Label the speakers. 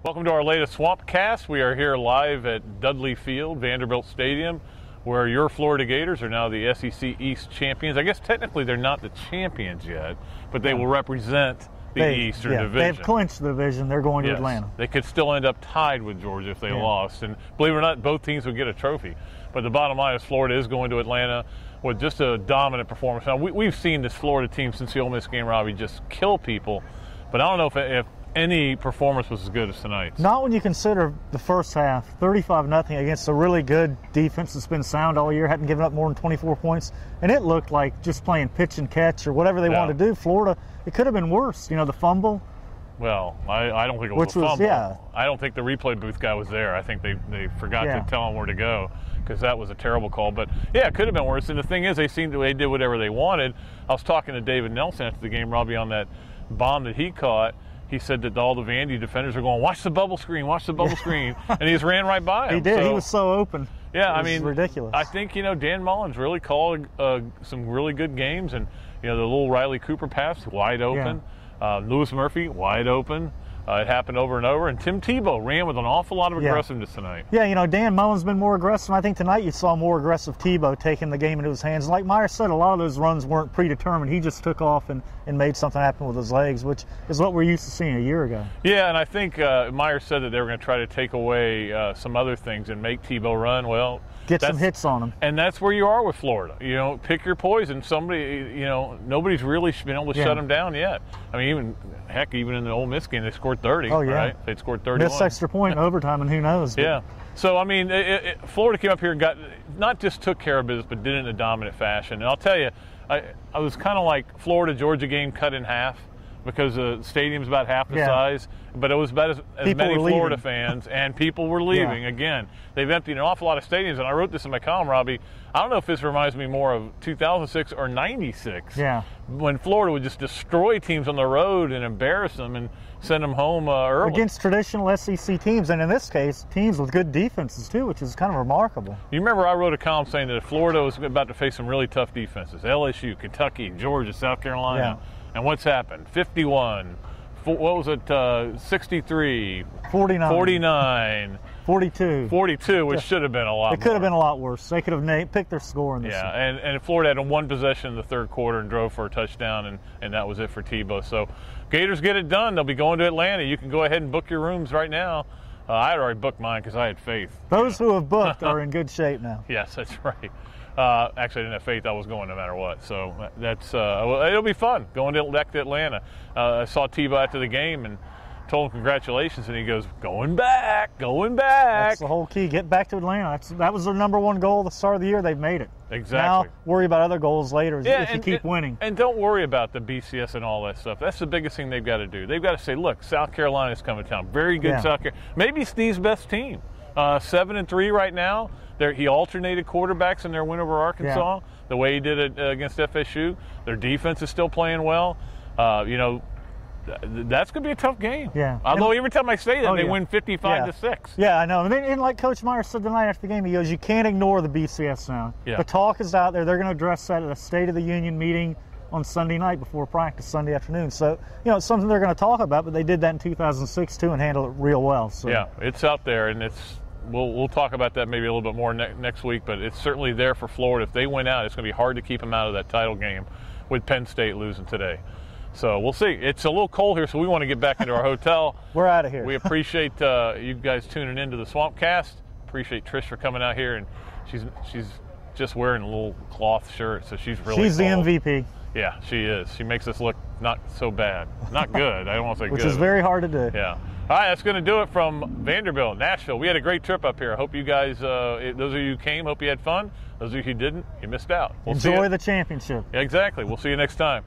Speaker 1: Welcome to our latest Swampcast. We are here live at Dudley Field, Vanderbilt Stadium, where your Florida Gators are now the SEC East champions. I guess technically they're not the champions yet, but they will represent the Eastern Division.
Speaker 2: They've clinched the division. They're going to Atlanta.
Speaker 1: They could still end up tied with Georgia if they lost. And believe it or not, both teams would get a trophy. But the bottom line is Florida is going to Atlanta with just a dominant performance. Now, we've seen this Florida team since the Ole Miss game, Robbie, just kill people. But I don't know if any performance was as good as tonight's.
Speaker 2: Not when you consider the first half, 35-0 against a really good defense that's been sound all year, hadn't given up more than 24 points. And it looked like just playing pitch and catch or whatever they wanted to do. Florida, it could have been worse. You know, the fumble.
Speaker 1: Well, I don't think it was a fumble.
Speaker 2: Yeah.
Speaker 1: I don't think the replay booth guy was there. I think they forgot to tell him where to go because that was a terrible call. But, yeah, it could have been worse. And the thing is, they did whatever they wanted. I was talking to David Nelson after the game, Robbie, on that bomb that he caught. He said that all the Vandy defenders are going, watch the bubble screen, watch the bubble screen. And he just ran right by him.
Speaker 2: He did. He was so open.
Speaker 1: Yeah,
Speaker 2: I mean, ridiculous.
Speaker 1: I think, Dan Mullins really called some really good games. And, the little Riley Cooper pass, wide open. Yeah. Lewis Murphy, wide open. It happened over and over. And Tim Tebow ran with an awful lot of aggressiveness tonight.
Speaker 2: Yeah, Dan Mullen's been more aggressive. I think tonight you saw more aggressive Tebow taking the game into his hands. Like Meyer said, a lot of those runs weren't predetermined. He just took off and made something happen with his legs, which is what we're used to seeing a year ago. Yeah,
Speaker 1: and I think Meyer said that they were going to try to take away some other things and make Tebow run. Well,
Speaker 2: get some hits on him.
Speaker 1: And that's where you are with Florida. Pick your poison. Somebody, nobody's really been able to shut him down yet. I mean, even in the Ole Miss game, they scored 30.
Speaker 2: Oh, yeah.
Speaker 1: Right? They'd scored 31.
Speaker 2: Missed extra point in overtime, and who knows?
Speaker 1: Yeah. So, I mean, Florida came up here and not just took care of business, but did it in a dominant fashion. And I'll tell you, I was kind of like Florida-Georgia game cut in half because the stadium's about half the size, but it was about as many Florida fans, and people were leaving. Yeah. Again, they've emptied an awful lot of stadiums, and I wrote this in my column, Robbie. I don't know if this reminds me more of 2006 or 96, when Florida would just destroy teams on the road and embarrass them and send them home early.
Speaker 2: Against traditional SEC teams, and in this case, teams with good defenses too, which is kind of remarkable.
Speaker 1: You remember I wrote a column saying that Florida was about to face some really tough defenses. LSU, Kentucky, Georgia, South Carolina. Yeah. And what's happened? 51. What was it? 63.
Speaker 2: 49.
Speaker 1: 49.
Speaker 2: 42.
Speaker 1: 42, which should have been a lot more.
Speaker 2: It could have been a lot worse. They could have picked their score in this.
Speaker 1: Yeah, and Florida had one possession in the third quarter and drove for a touchdown, and that was it for Tebow. So Gators get it done. They'll be going to Atlanta. You can go ahead and book your rooms right now. I had already booked mine because I had faith.
Speaker 2: Those who have booked are in good shape now.
Speaker 1: Yes, that's right. Actually, I didn't have faith I was going no matter what. So that's it'll be fun going back to Atlanta. I saw Tebow after the game and told him congratulations, and he goes, going back.
Speaker 2: That's the whole key. Get back to Atlanta. That was their number one goal at the start of the year. They've made it.
Speaker 1: Exactly.
Speaker 2: Now worry about other goals later if you keep winning.
Speaker 1: And don't worry about the BCS and all that stuff. That's the biggest thing they've got to do. They've got to say, look, South Carolina's coming to town. Very good South Carolina. Maybe Steve's best team. 7-3 right now. He alternated quarterbacks in their win over Arkansas the way he did it against FSU. Their defense is still playing well. That's going to be a tough game.
Speaker 2: Yeah.
Speaker 1: Although every time I say that, they win 55-6.
Speaker 2: Yeah, I know. And like Coach Meyer said tonight after the game, he goes, you can't ignore the BCS now. Yeah. The talk is out there. They're going to address that at a State of the Union meeting on Sunday night before practice, Sunday afternoon. So, it's something they're going to talk about, but they did that in 2006 too and handled it real well. So.
Speaker 1: Yeah, it's out there, and we'll talk about that maybe a little bit more next week, but it's certainly there for Florida. If they win out, it's going to be hard to keep them out of that title game with Penn State losing today. So we'll see. It's a little cold here, so we want to get back into our hotel.
Speaker 2: We're out of here.
Speaker 1: We appreciate you guys tuning into the Swampcast. Appreciate Trish for coming out here, and she's just wearing a little cloth shirt, so she's really
Speaker 2: She's
Speaker 1: cold.
Speaker 2: The MVP.
Speaker 1: Yeah, she is. She makes us look not so bad. Not good. I don't want to say
Speaker 2: Which
Speaker 1: good.
Speaker 2: Which is very hard to do.
Speaker 1: Yeah. All right, that's going to do it from Vanderbilt, Nashville. We had a great trip up here. I hope you guys, those of you who came, hope you had fun. Those of you who didn't, you missed out.
Speaker 2: Enjoy the championship.
Speaker 1: Yeah, exactly. We'll see you next time.